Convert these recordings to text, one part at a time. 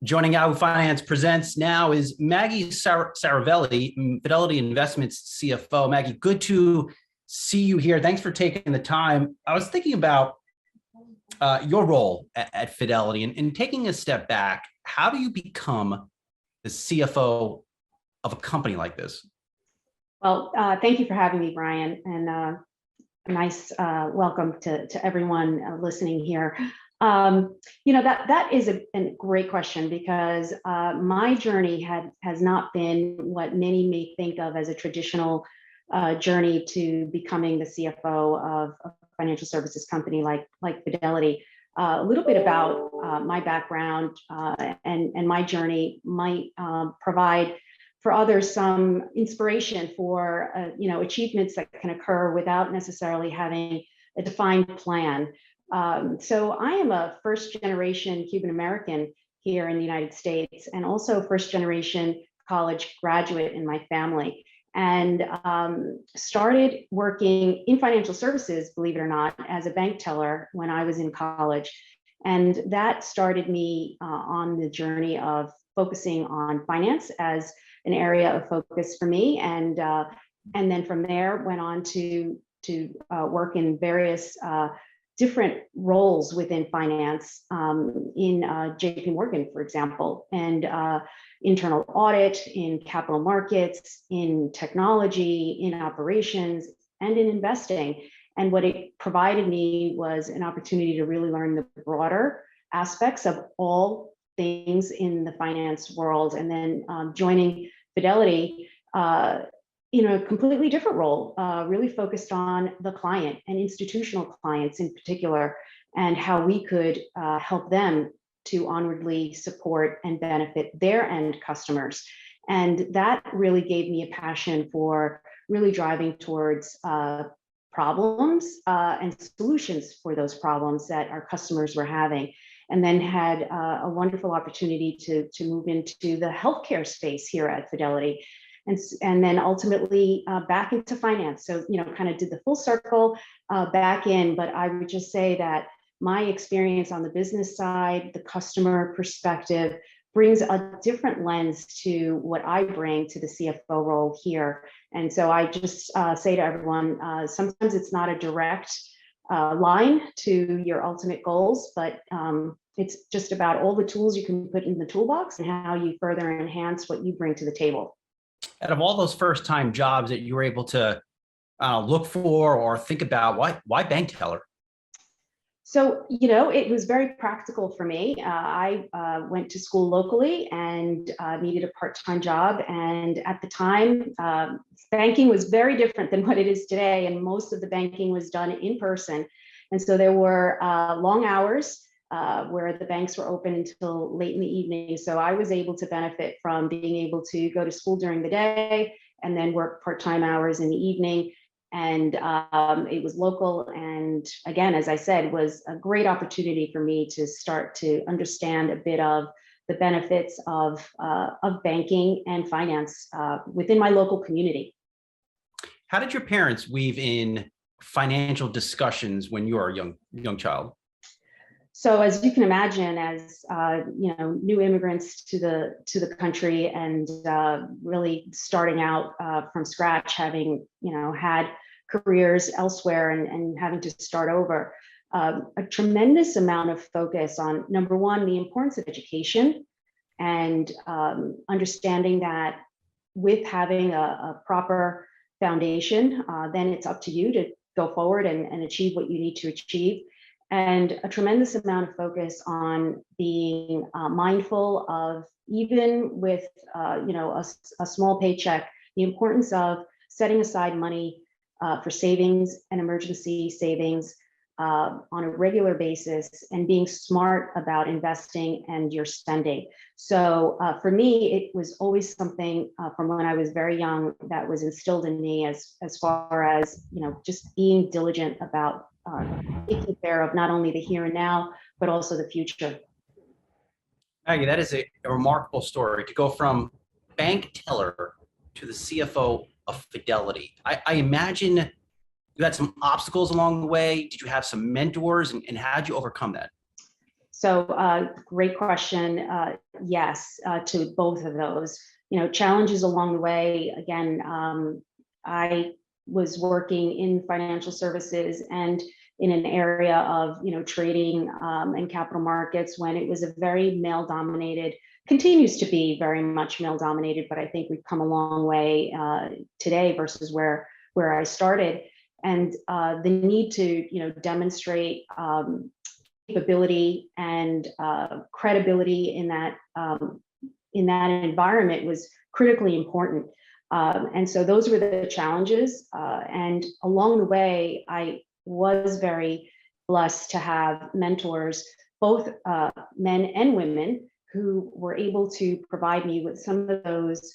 Joining Yahoo Finance Presents now is Maggie Serravalli, Fidelity Investments CFO. Maggie, good to see you here. Thanks for taking the time. I was thinking about your role at Fidelity and taking a step back. How do you become the CFO of a company like this? Well, thank you for having me, Brian, and a nice welcome to everyone listening here. That is a great question because my journey has not been what many may think of as a traditional journey to becoming the CFO of a financial services company like Fidelity. A little bit about my background and my journey might provide for others some inspiration for achievements that can occur without necessarily having a defined plan. So I am a first-generation Cuban American here in the United States, and also first-generation college graduate in my family, and started working in financial services, believe it or not, as a bank teller when I was in college. And that started me on the journey of focusing on finance as an area of focus for me, and then from there went on to work in various different roles within finance in JP Morgan, for example, and internal audit, in capital markets, in technology, in operations, and in investing. And what it provided me was an opportunity to really learn the broader aspects of all things in the finance world. And then joining Fidelity, in a completely different role, really focused on the client and institutional clients in particular, and how we could help them to onwardly support and benefit their end customers. And that really gave me a passion for really driving towards problems and solutions for those problems that our customers were having. And then had a wonderful opportunity to move into the healthcare space here at Fidelity. And then ultimately back into finance. So, kind of did the full circle back in, but I would just say that my experience on the business side, the customer perspective, brings a different lens to what I bring to the CFO role here. And so I just say to everyone, sometimes it's not a direct line to your ultimate goals, but it's just about all the tools you can put in the toolbox and how you further enhance what you bring to the table. Out of all those first-time jobs that you were able to look for or think about, why bank teller? So, it was very practical for me. I went to school locally and needed a part-time job. And at the time, banking was very different than what it is today. And most of the banking was done in person. And so there were long hours where the banks were open until late in the evening. So I was able to benefit from being able to go to school during the day and then work part-time hours in the evening. And it was local. And again, as I said, was a great opportunity for me to start to understand a bit of the benefits of banking and finance within my local community. How did your parents weave in financial discussions when you were a young child? So as you can imagine, as new immigrants to the country, and really starting out from scratch, having had careers elsewhere and having to start over, a tremendous amount of focus on, number one, the importance of education, and understanding that with having a proper foundation, then it's up to you to go forward and achieve what you need to achieve. And a tremendous amount of focus on being mindful of, even with a small paycheck, the importance of setting aside money for savings and emergency savings on a regular basis, and being smart about investing and your spending. So for me, it was always something from when I was very young that was instilled in me, as far as just being diligent about taking care of not only the here and now, but also the future. Maggie, that is a remarkable story, to go from bank teller to the CFO of Fidelity. I imagine you had some obstacles along the way. Did you have some mentors, and how did you overcome that? Great question. Yes, to both of those. Challenges along the way. Again, I was working in financial services and in an area of trading and capital markets when it was a very male-dominated, continues to be very much male-dominated, but I think we've come a long way today versus where I started, and the need to demonstrate capability and credibility in that environment was critically important. And so those were the challenges. And along the way, I was very blessed to have mentors, both men and women, who were able to provide me with some of those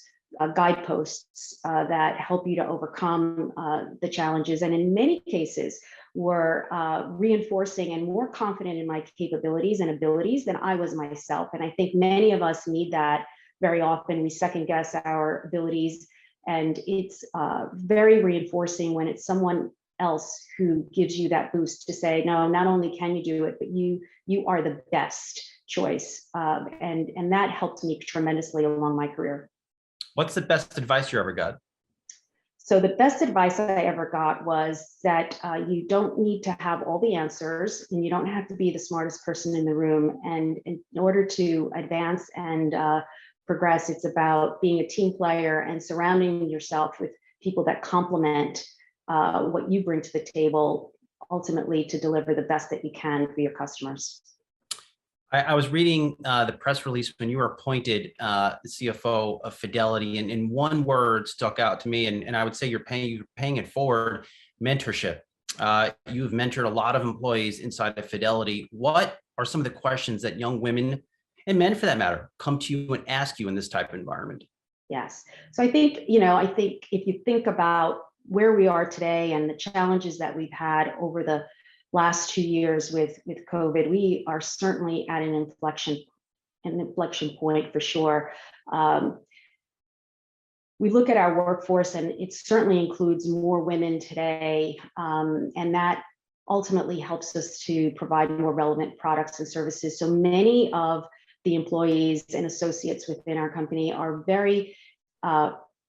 guideposts that help you to overcome the challenges. And in many cases, were reinforcing and more confident in my capabilities and abilities than I was myself. And I think many of us need that. Very often we second guess our abilities, and it's very reinforcing when it's someone else who gives you that boost to say, no, not only can you do it, but you are the best choice. And that helped me tremendously along my career. What's the best advice you ever got? So the best advice I ever got was that you don't need to have all the answers, and you don't have to be the smartest person in the room. And in order to advance and progress, it's about being a team player and surrounding yourself with people that complement what you bring to the table, ultimately to deliver the best that you can for your customers. I was reading the press release when you were appointed CFO of Fidelity, and in one word stuck out to me, and I would say you're paying it forward: mentorship. You've mentored a lot of employees inside of Fidelity. What are some of the questions that young women, and men for that matter, come to you and ask you in this type of environment? Yes. So I think if you think about where we are today and the challenges that we've had over the last 2 years with COVID, we are certainly at an inflection point for sure. We look at our workforce, and it certainly includes more women today, and that ultimately helps us to provide more relevant products and services. So many of the employees and associates within our company are very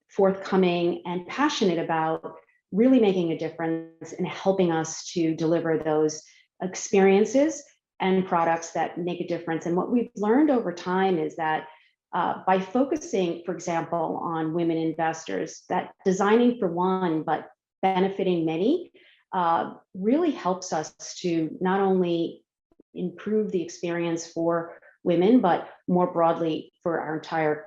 forthcoming and passionate about really making a difference and helping us to deliver those experiences and products that make a difference. And what we've learned over time is that by focusing, for example, on women investors, that designing for one but benefiting many really helps us to not only improve the experience for women, but more broadly for our entire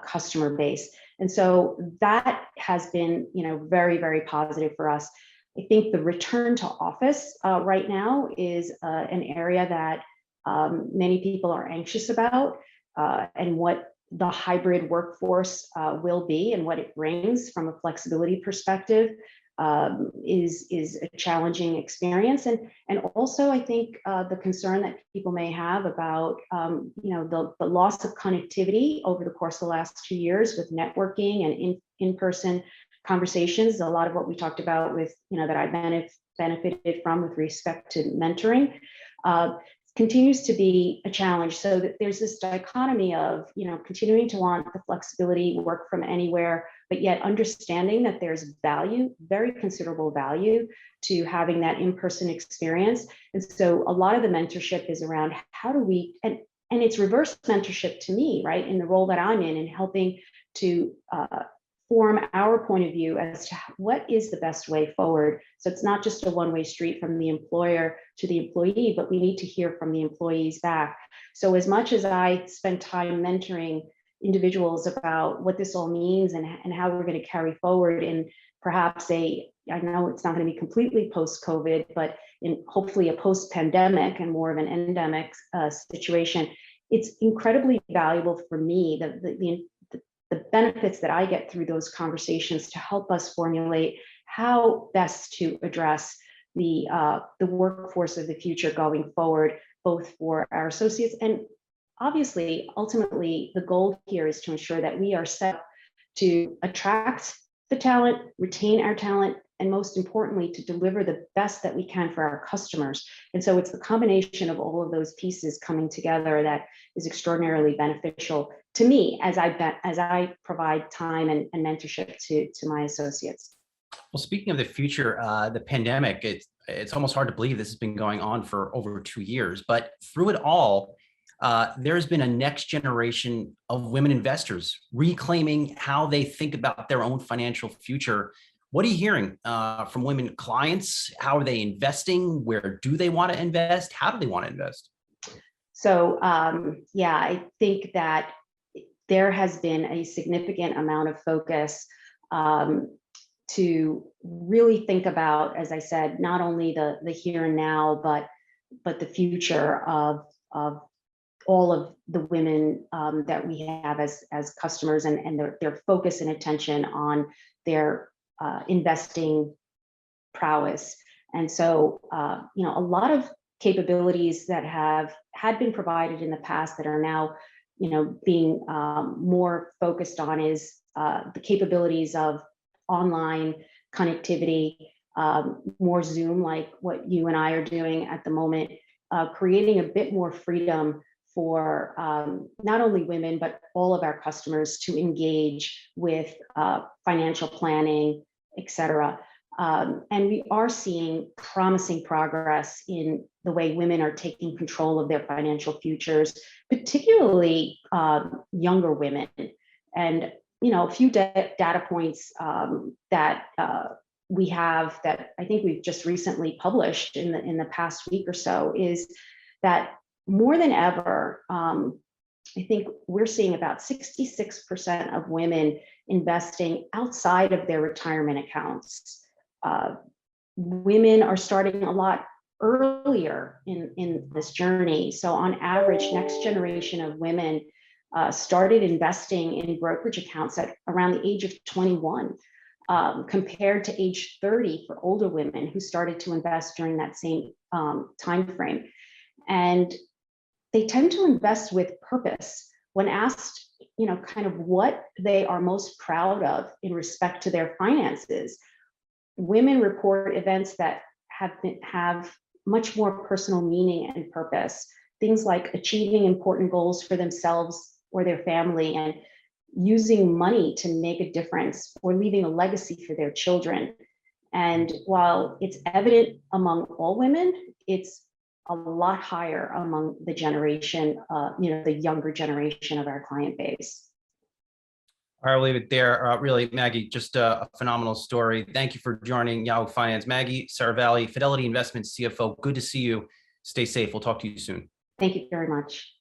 customer base. And so that has been, very, very positive for us. I think the return to office right now is an area that many people are anxious about, and what the hybrid workforce will be and what it brings from a flexibility perspective is a challenging experience. And also, I think the concern that people may have about the loss of connectivity over the course of the last 2 years with networking and in-person conversations, a lot of what we talked about with that I benefited from with respect to mentoring, continues to be a challenge. So that there's this dichotomy of continuing to want the flexibility, work from anywhere, but yet understanding that there's value, very considerable value, to having that in-person experience. And so a lot of the mentorship is around how do we, and it's reverse mentorship to me, right, in the role that I'm in helping to form our point of view as to what is the best way forward. So it's not just a one-way street from the employer to the employee, but we need to hear from the employees back. So as much as I spend time mentoring individuals about what this all means and how we're going to carry forward in perhaps I know it's not going to be completely post-COVID, but in hopefully a post-pandemic and more of an endemic situation, it's incredibly valuable for me, the benefits that I get through those conversations to help us formulate how best to address the workforce of the future going forward, both for our associates. And obviously, ultimately, the goal here is to ensure that we are set to attract the talent, retain our talent, and most importantly, to deliver the best that we can for our customers. And so it's the combination of all of those pieces coming together that is extraordinarily beneficial to me as I provide time and mentorship to my associates. Well, speaking of the future, the pandemic, it's almost hard to believe this has been going on for over 2 years, but through it all, there's been a next generation of women investors reclaiming how they think about their own financial future. What are you hearing from women clients? How are they investing? Where do they want to invest? How do they want to invest? So yeah, I think that there has been a significant amount of focus to really think about, as I said, not only the here and now, but the future of all of the women that we have as customers, and their focus and attention on their investing prowess. And so, a lot of capabilities that had been provided in the past that are now, being more focused on is the capabilities of online connectivity, more Zoom, like what you and I are doing at the moment, creating a bit more freedom for not only women, but all of our customers to engage with financial planning, et cetera. And we are seeing promising progress in the way women are taking control of their financial futures, particularly younger women. And a few data points that we have that I think we've just recently published in the past week or so is that more than ever, I think we're seeing about 66% of women investing outside of their retirement accounts. Women are starting a lot earlier in this journey. So on average, next generation of women started investing in brokerage accounts at around the age of 21, compared to age 30 for older women who started to invest during that same time frame. And they tend to invest with purpose. When asked, kind of what they are most proud of in respect to their finances, women report events that have much more personal meaning and purpose. Things like achieving important goals for themselves or their family, and using money to make a difference, or leaving a legacy for their children. And while it's evident among all women, it's a lot higher among the generation, the younger generation of our client base. All right, I'll leave it there. Really, Maggie, just a phenomenal story. Thank you for joining Yahoo Finance. Maggie Serravalli, Fidelity Investments CFO. Good to see you. Stay safe. We'll talk to you soon. Thank you very much.